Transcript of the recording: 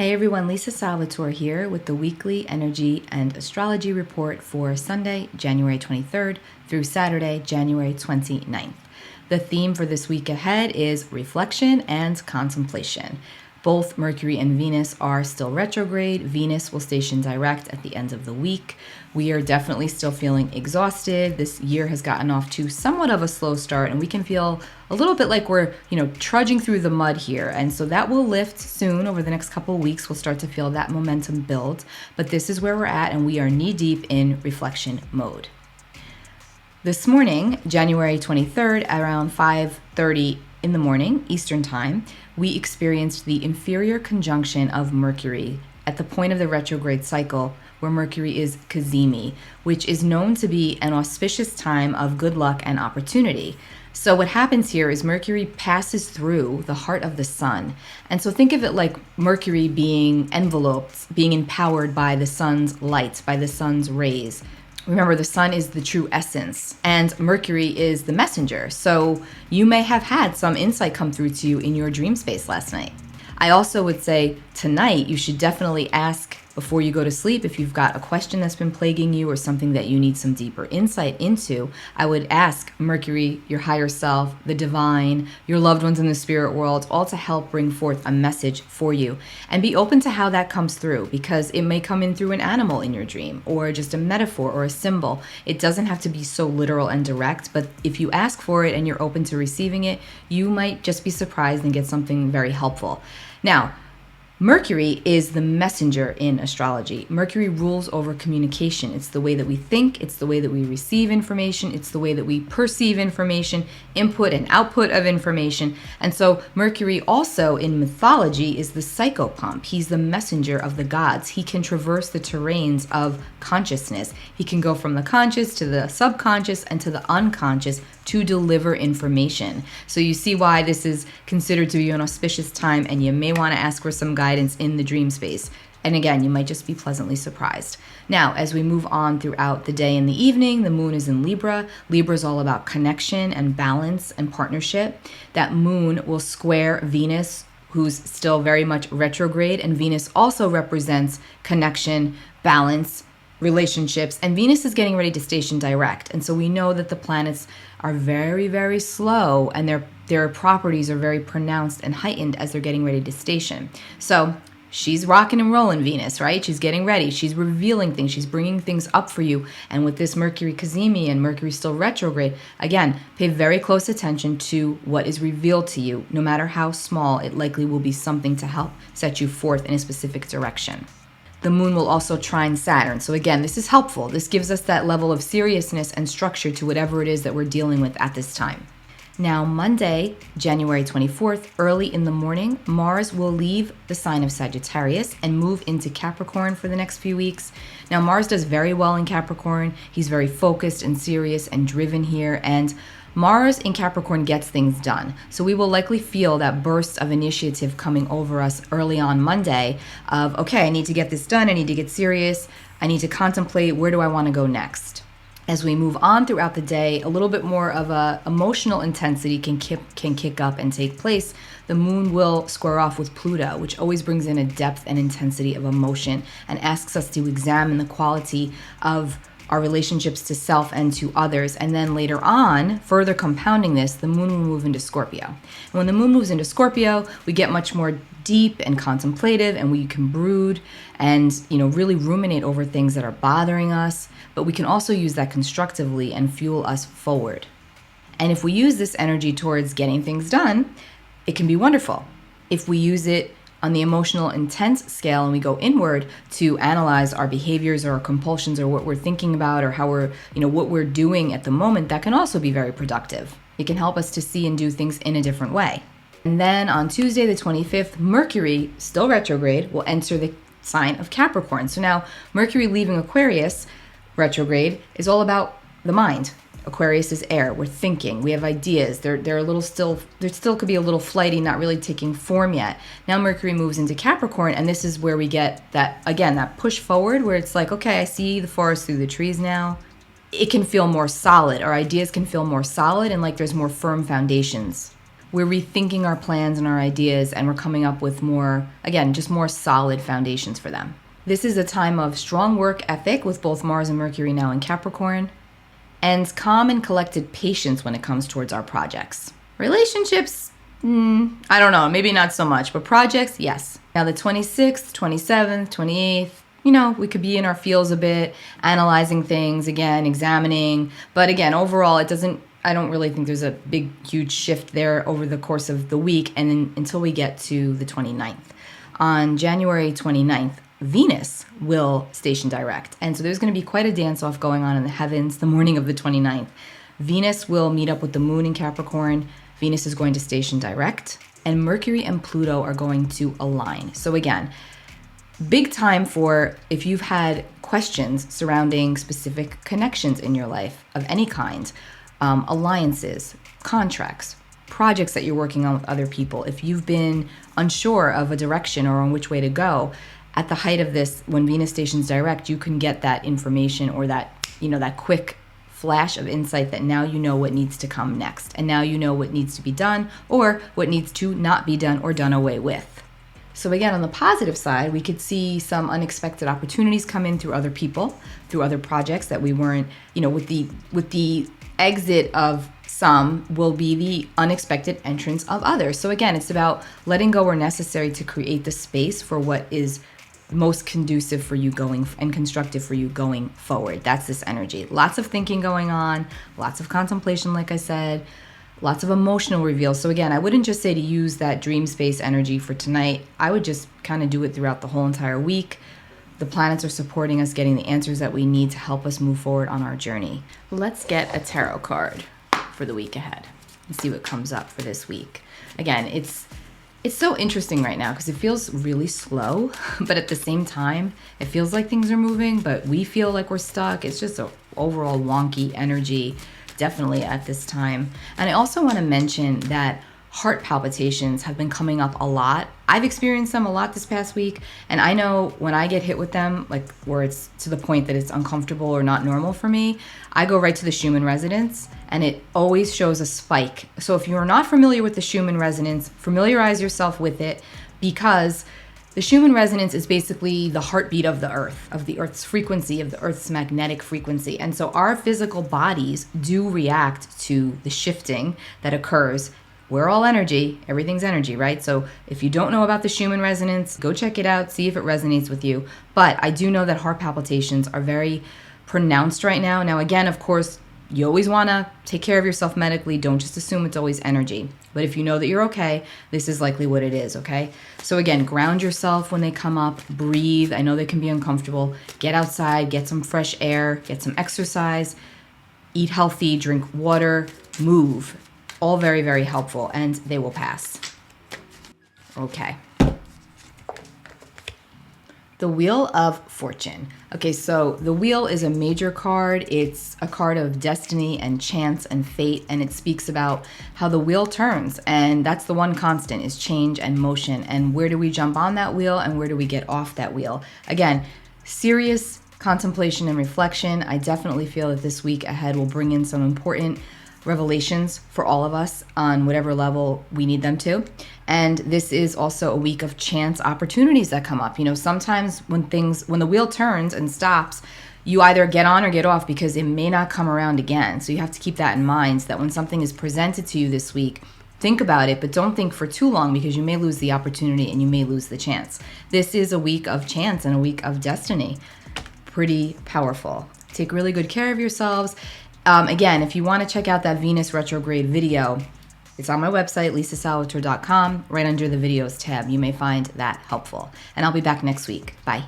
Hey everyone, Lisa Salvatore here with the weekly energy and astrology report for Sunday, January 23rd through Saturday, January 29th. The theme for this week ahead is reflection and contemplation. Both Mercury and Venus are still retrograde. Venus will station direct at the end of the week. We are definitely still feeling exhausted. This year has gotten off to somewhat of a slow start, and we can feel a little bit like we're, trudging through the mud here. And so that will lift soon. Over the next couple of weeks, we'll start to feel that momentum build. But this is where we're at, and we are knee-deep in reflection mode. This morning, January 23rd, around 5:30 in the morning, Eastern Time, we experienced the inferior conjunction of Mercury at the point of the retrograde cycle where Mercury is Cazimi, which is known to be an auspicious time of good luck and opportunity. So what happens here is Mercury passes through the heart of the sun. And so think of it like Mercury being enveloped, being empowered by the sun's light, by the sun's rays. Remember, the sun is the true essence, and Mercury is the messenger. So you may have had some insight come through to you in your dream space last night. I also would say tonight you should definitely ask before you go to sleep if you've got a question that's been plaguing you or something that you need some deeper insight into. I would ask Mercury, your higher self, the divine, your loved ones in the spirit world, all to help bring forth a message for you. And be open to how that comes through, because it may come in through an animal in your dream or just a metaphor or a symbol. It doesn't have to be so literal and direct, but if you ask for it and you're open to receiving it, you might just be surprised and get something very helpful. Now, Mercury is the messenger in astrology. Mercury rules over communication. It's the way that we think, it's the way that we receive information, it's the way that we perceive information, input and output of information. And so Mercury also in mythology is the psychopomp. He's the messenger of the gods. He can traverse the terrains of consciousness. He can go from the conscious to the subconscious and to the unconscious to deliver information. So you see why this is considered to be an auspicious time, and you may want to ask for some guidance in the dream space. And again, you might just be pleasantly surprised. Now, as we move on throughout the day and the evening, the moon is in Libra. Libra is all about connection and balance and partnership. That moon will square Venus, who's still very much retrograde, and Venus also represents connection, balance, relationships, and Venus is getting ready to station direct. And so we know that the planets are very, very slow, and their properties are very pronounced and heightened as they're getting ready to station. So she's rocking and rolling, Venus, right? She's getting ready. She's revealing things. She's bringing things up for you. And with this Mercury Cazimi and Mercury still retrograde, again, pay very close attention to what is revealed to you. No matter how small, it likely will be something to help set you forth in a specific direction. The moon will also trine Saturn. So again, this is helpful. This gives us that level of seriousness and structure to whatever it is that we're dealing with at this time. Now, Monday, January 24th, early in the morning, Mars will leave the sign of Sagittarius and move into Capricorn for the next few weeks. Now, Mars does very well in Capricorn. He's very focused and serious and driven here, and Mars in Capricorn gets things done. So we will likely feel that burst of initiative coming over us early on Monday of, okay, I need to get this done. I need to get serious. I need to contemplate, where do I want to go next? As we move on throughout the day, a little bit more of a emotional intensity can kick up and take place. The moon will square off with Pluto, which always brings in a depth and intensity of emotion and asks us to examine the quality of our relationships to self and to others. And then later on, further compounding this, the moon will move into Scorpio. And when the moon moves into Scorpio, we get much more deep and contemplative, and we can brood and, really ruminate over things that are bothering us. But we can also use that constructively and fuel us forward. And if we use this energy towards getting things done, it can be wonderful. If we use it on the emotional intense scale and we go inward to analyze our behaviors or our compulsions or what we're thinking about or how we're, what we're doing at the moment, that can also be very productive. It can help us to see and do things in a different way. And then on Tuesday, the 25th, Mercury, still retrograde, will enter the sign of Capricorn. So now Mercury leaving Aquarius retrograde is all about the mind. Aquarius is air. We're thinking. We have ideas. They're a little still. There still could be a little flighty, not really taking form yet. Now Mercury moves into Capricorn, and this is where we get that push forward, where it's like, okay, I see the forest through the trees now. It can feel more solid. Our ideas can feel more solid, and like there's more firm foundations. we're rethinking our plans and our ideas, and we're coming up with more, again, just more solid foundations for them. This is a time of strong work ethic with both Mars and Mercury now in Capricorn, and calm and collected patience when it comes towards our projects. Relationships, I don't know, maybe not so much, but projects, yes. Now the 26th, 27th, 28th, we could be in our feels a bit, analyzing things, again, examining. But again, overall, I don't really think there's a big, huge shift there over the course of the week and then until we get to the 29th. On January 29th, Venus will station direct. And so there's going to be quite a dance-off going on in the heavens the morning of the 29th. Venus will meet up with the moon in Capricorn. Venus is going to station direct. And Mercury and Pluto are going to align. So again, big time for if you've had questions surrounding specific connections in your life of any kind, alliances, contracts, projects that you're working on with other people. If you've been unsure of a direction or on which way to go, at the height of this, when Venus stations direct, you can get that information or that, that quick flash of insight that now you know what needs to come next. And now you know what needs to be done or what needs to not be done or done away with. So again, on the positive side, we could see some unexpected opportunities come in through other people, through other projects that we weren't, with the exit of some will be the unexpected entrance of others. So again, it's about letting go where necessary to create the space for what is most conducive for you going and constructive for you going forward. That's this energy. Lots of thinking going on, lots of contemplation, like I said, lots of emotional reveals. So again, I wouldn't just say to use that dream space energy for tonight. I would just kind of do it throughout the whole entire week. The planets are supporting us getting the answers that we need to help us move forward on our journey. Let's get a tarot card for the week ahead and see what comes up for this week. Again, it's so interesting right now because it feels really slow, but at the same time, it feels like things are moving, but we feel like we're stuck. It's just an overall wonky energy, definitely at this time. And I also want to mention that heart palpitations have been coming up a lot. I've experienced them a lot this past week, and I know when I get hit with them, like where it's to the point that it's uncomfortable or not normal for me, I go right to the Schumann resonance, and it always shows a spike. So if you're not familiar with the Schumann resonance, familiarize yourself with it, because the Schumann resonance is basically the heartbeat of the Earth's frequency, of the Earth's magnetic frequency. And so our physical bodies do react to the shifting that occurs. We're all energy. Everything's energy, right? So if you don't know about the Schumann resonance, go check it out, see if it resonates with you. But I do know that heart palpitations are very pronounced right now. Now, again, of course, you always want to take care of yourself medically. Don't just assume it's always energy. But if you know that you're okay, this is likely what it is, okay? So again, ground yourself when they come up. Breathe. I know they can be uncomfortable. Get outside. Get some fresh air. Get some exercise. Eat healthy. Drink water. Move. All very, very helpful, and they will pass. Okay. The Wheel of Fortune. Okay, so the wheel is a major card. It's a card of destiny and chance and fate, and it speaks about how the wheel turns, and that's the one constant is change and motion, and where do we jump on that wheel and where do we get off that wheel? Again, serious contemplation and reflection. I definitely feel that this week ahead will bring in some important revelations for all of us on whatever level we need them to. And this is also a week of chance opportunities that come up. Sometimes when the wheel turns and stops, you either get on or get off because it may not come around again. So you have to keep that in mind, that when something is presented to you this week, think about it, but don't think for too long because you may lose the opportunity and you may lose the chance. This is a week of chance and a week of destiny. Pretty powerful. Take really good care of yourselves. Again, if you want to check out that Venus retrograde video, it's on my website, lisasalvatore.com, right under the videos tab. You may find that helpful. And I'll be back next week. Bye.